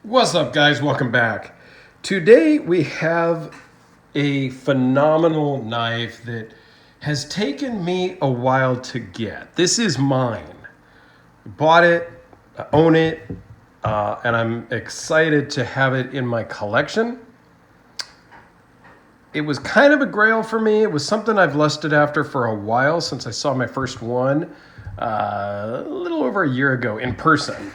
What's up, guys? Welcome back. Today we have a phenomenal knife that has taken me a while to get. This is mine. I bought it, I own it, and I'm excited to have it in my collection. It was kind of a grail for me. It was something I've lusted after for a while since I saw my first one a little over a year ago in person.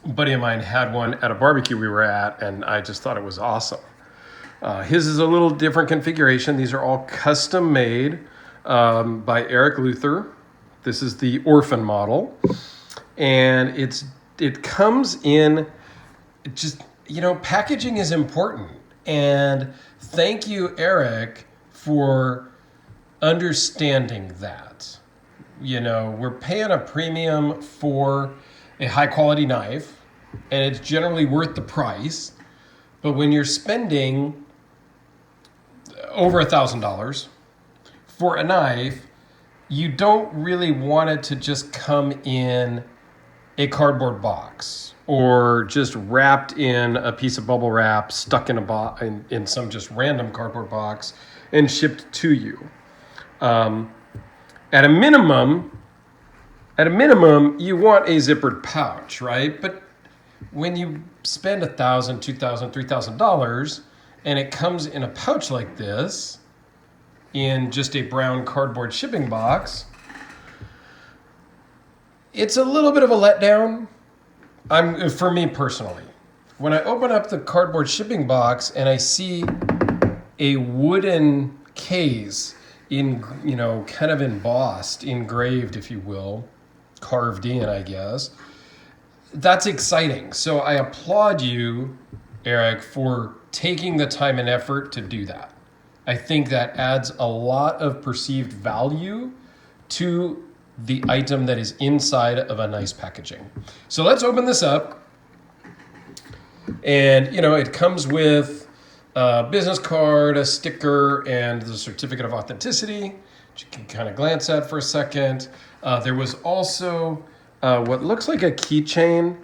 A buddy of mine had one at a barbecue we were at, and I just thought it was awesome. His is a little different configuration. These are all custom made by Eric Luther. This is the Orphan model, and it comes in just, packaging is important. And thank you, Eric, for understanding that. We're paying a premium for a high quality knife, and it's generally worth the price. But when you're spending over $1,000 for a knife, you don't really want it to just come in a cardboard box or just wrapped in a piece of bubble wrap, stuck in in some just random cardboard box and shipped to you. At a minimum, you want a zippered pouch, right? But when you spend $1,000, $2,000, $3,000 and it comes in a pouch like this, in just a brown cardboard shipping box, it's a little bit of a letdown. For me personally, when I open up the cardboard shipping box and I see a wooden case kind of embossed, engraved, if you will, carved in, I guess, that's exciting. So I applaud you, Eric, for taking the time and effort to do that. I think that adds a lot of perceived value to the item that is inside of a nice packaging. So let's open this up. And, it comes with a business card, a sticker, and the certificate of authenticity, which you can kind of glance at for a second. There was also what looks like a keychain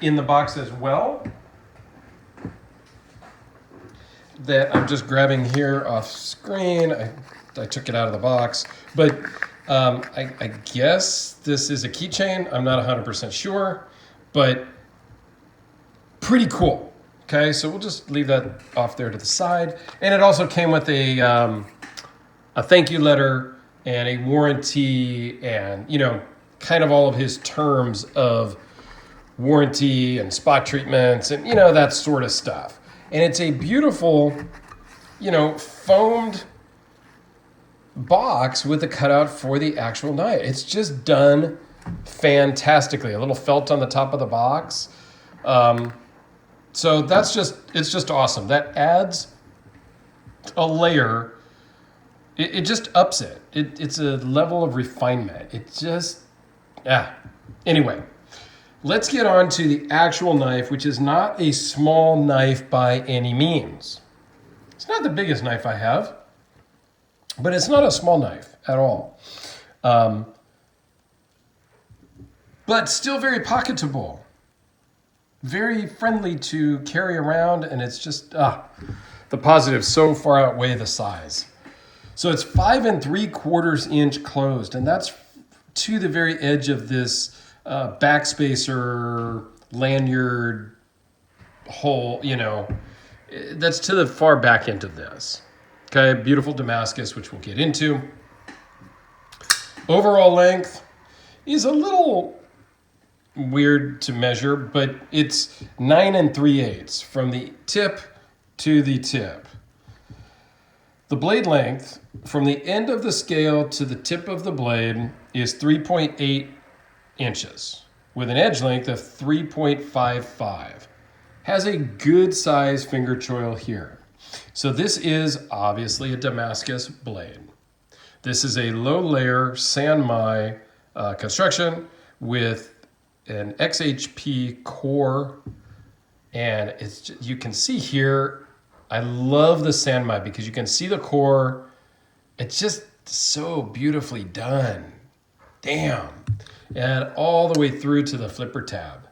in the box as well that I'm just grabbing here off screen. I took it out of the box, but I guess this is a keychain. I'm not 100% sure, but pretty cool. Okay, so we'll just leave that off there to the side. And it also came with a thank you letter and a warranty and, kind of all of his terms of warranty and spot treatments and, that sort of stuff. And it's a beautiful, foamed box with a cutout for the actual knife. It's just done fantastically. A little felt on the top of the box. So it's just awesome. That adds a layer. It just ups it. It's a level of refinement. It just, Anyway, let's get on to the actual knife, which is not a small knife by any means. It's not the biggest knife I have, but it's not a small knife at all. But still very pocketable. Very friendly to carry around, and it's just, the positives so far outweigh the size. So it's 5 3/4 inch closed, and that's to the very edge of this backspacer lanyard hole, that's to the far back end of this. Okay, beautiful Damascus, which we'll get into. Overall length is a little weird to measure, but it's 9 3/8 from the tip to the tip. The blade length from the end of the scale to the tip of the blade is 3.8 inches with an edge length of 3.55. Has a good size finger choil here. So this is obviously a Damascus blade. This is a low layer Sanmai construction with an XHP core, and you can see here, I love the Sanmai because you can see the core. It's just so beautifully done. Damn. and all the way through to the flipper tab.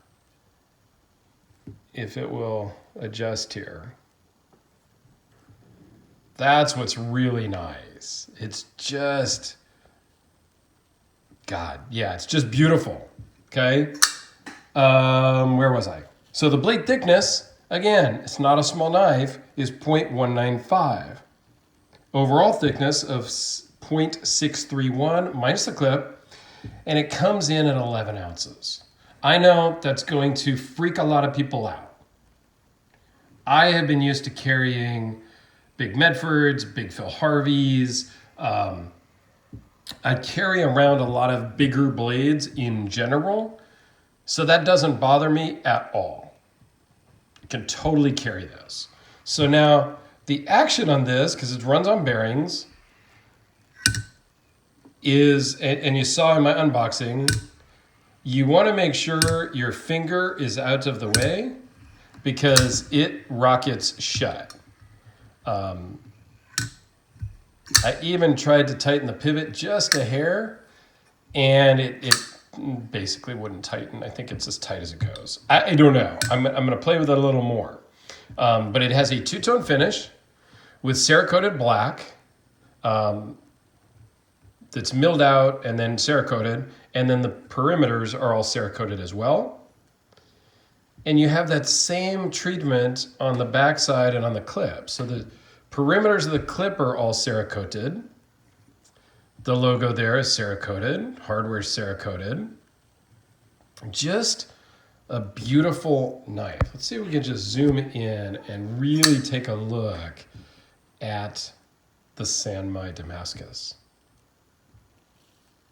If it will adjust here. That's what's really nice. It's just, God, yeah, it's just beautiful. Okay. Where was I? So the blade thickness, again, it's not a small knife, is 0.195. Overall thickness of 0.631 minus the clip, and it comes in at 11 ounces. I know that's going to freak a lot of people out. I have been used to carrying big Medfords, big Phil Harveys. I carry around a lot of bigger blades in general, so that doesn't bother me at all. I can totally carry this. So now the action on this, because it runs on bearings, is, and you saw in my unboxing, you want to make sure your finger is out of the way because it rockets shut. I even tried to tighten the pivot just a hair, and it basically wouldn't tighten. I think it's as tight as it goes. I don't know. I'm going to play with it a little more. But it has a two-tone finish with Cerakoted black that's milled out and then Cerakoted, and then the perimeters are all Cerakoted as well. And you have that same treatment on the backside and on the clip. So the perimeters of the clip are all Cerakoted. The logo there is Cerakoted, hardware Cerakoted. Just a beautiful knife. Let's see if we can just zoom in and really take a look at the Sanmai Damascus.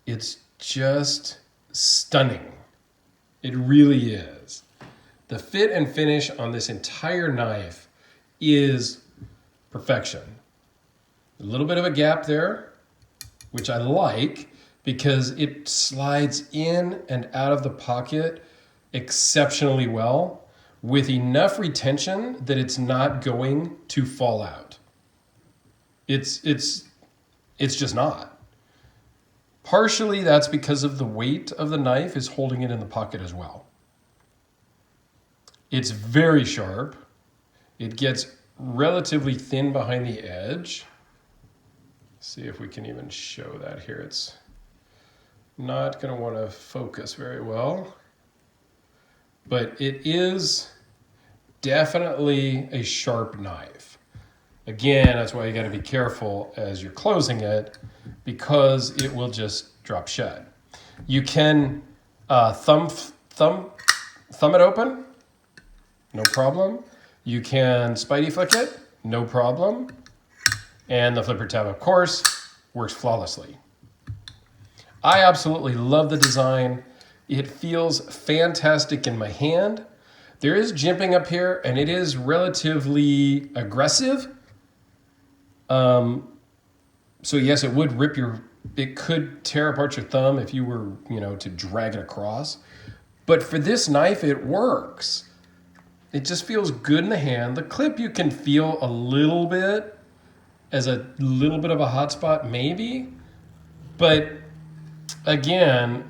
It's just stunning. It really is. The fit and finish on this entire knife is perfection. A little bit of a gap there, which I like because it slides in and out of the pocket exceptionally well with enough retention that it's not going to fall out. It's just not. Partially that's because of the weight of the knife is holding it in the pocket as well. It's very sharp. It gets relatively thin behind the edge. See if we can even show that here. It's not going to want to focus very well, but it is definitely a sharp knife. Again, that's why you got to be careful as you're closing it because it will just drop shut. You can thumb it open, no problem. You can Spidey flick it, no problem. And the flipper tab, of course, works flawlessly. I absolutely love the design. It feels fantastic in my hand. There is jimping up here, and it is relatively aggressive. So yes, it would it could tear apart your thumb if you were, to drag it across. But for this knife, it works. It just feels good in the hand. The clip you can feel a little bit as a little bit of a hot spot, maybe. But again,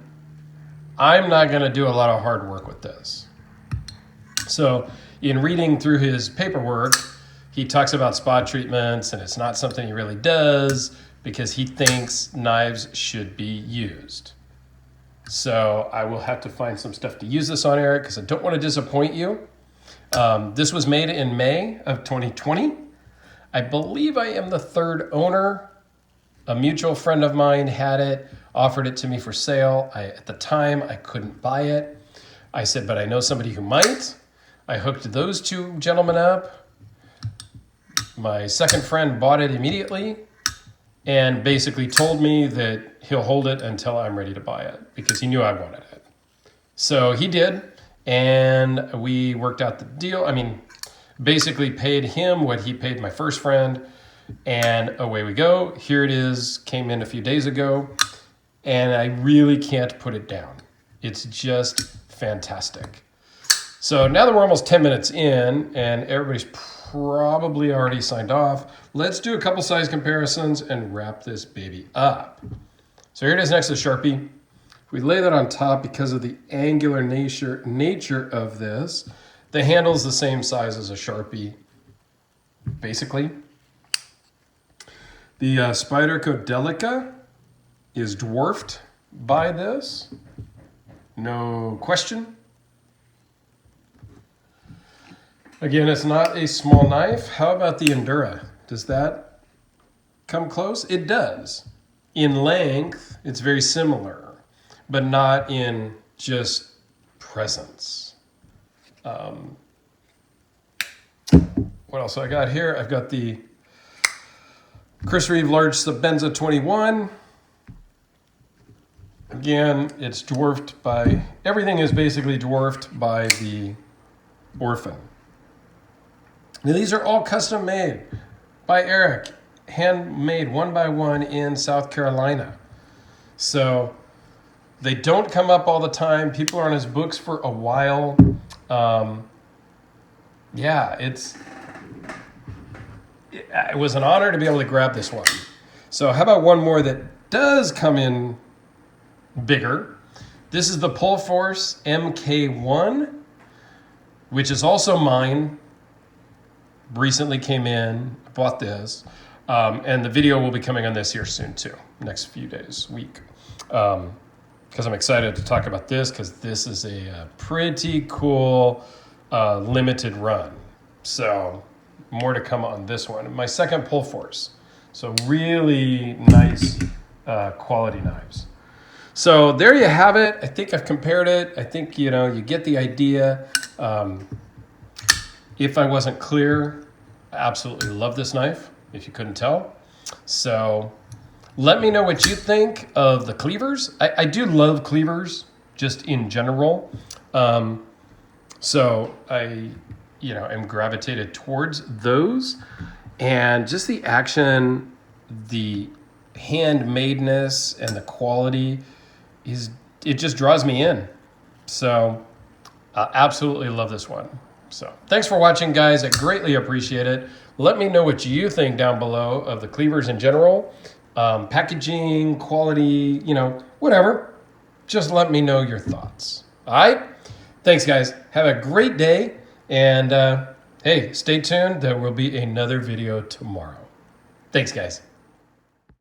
I'm not going to do a lot of hard work with this. So in reading through his paperwork, he talks about spot treatments, and it's not something he really does because he thinks knives should be used. So I will have to find some stuff to use this on, Eric, because I don't want to disappoint you. This was made in May of 2020. I believe I am the third owner. A mutual friend of mine had it, offered it to me for sale. At the time, I couldn't buy it. I said, but I know somebody who might. I hooked those two gentlemen up. My second friend bought it immediately and basically told me that he'll hold it until I'm ready to buy it because he knew I wanted it. So he did, and we worked out the deal. Basically paid him what he paid my first friend, and away we go. Here it is, came in a few days ago, and I really can't put it down. It's just fantastic. So now that we're almost 10 minutes in and everybody's probably already signed off, let's do a couple size comparisons and wrap this baby up. So here it is next to the Sharpie. We lay that on top because of the angular nature of this. The handle's the same size as a Sharpie, basically. The Spyderco Delica is dwarfed by this. No question. Again, it's not a small knife. How about the Endura? Does that come close? It does. In length, it's very similar, but not in just presence. What else I got here? I've got the Chris Reeve Large Sebenza 21. Again, it's dwarfed by, everything is basically dwarfed by the Orphan. Now, these are all custom made by Eric, handmade one by one in South Carolina. So they don't come up all the time. People are on his books for a while. Yeah, it was an honor to be able to grab this one. So how about one more that does come in bigger? This is the Pull Force MK1, which is also mine. Recently came in, bought this, and the video will be coming on this here soon too, next few days, week. Because I'm excited to talk about this, because this is a pretty cool limited run. So more to come on this one. My second Pull Force. So really nice quality knives. So there you have it. I think I've compared it. I think, you get the idea. If I wasn't clear, I absolutely love this knife, if you couldn't tell. So let me know what you think of the cleavers. I do love cleavers, just in general. So I, am gravitated towards those. And just the action, the handmadeness, and the quality, it just draws me in. So I absolutely love this one. So thanks for watching, guys. I greatly appreciate it. Let me know what you think down below of the cleavers in general. Packaging, quality, whatever. Just let me know your thoughts. All right? Thanks, guys. Have a great day. And hey, stay tuned. There will be another video tomorrow. Thanks, guys.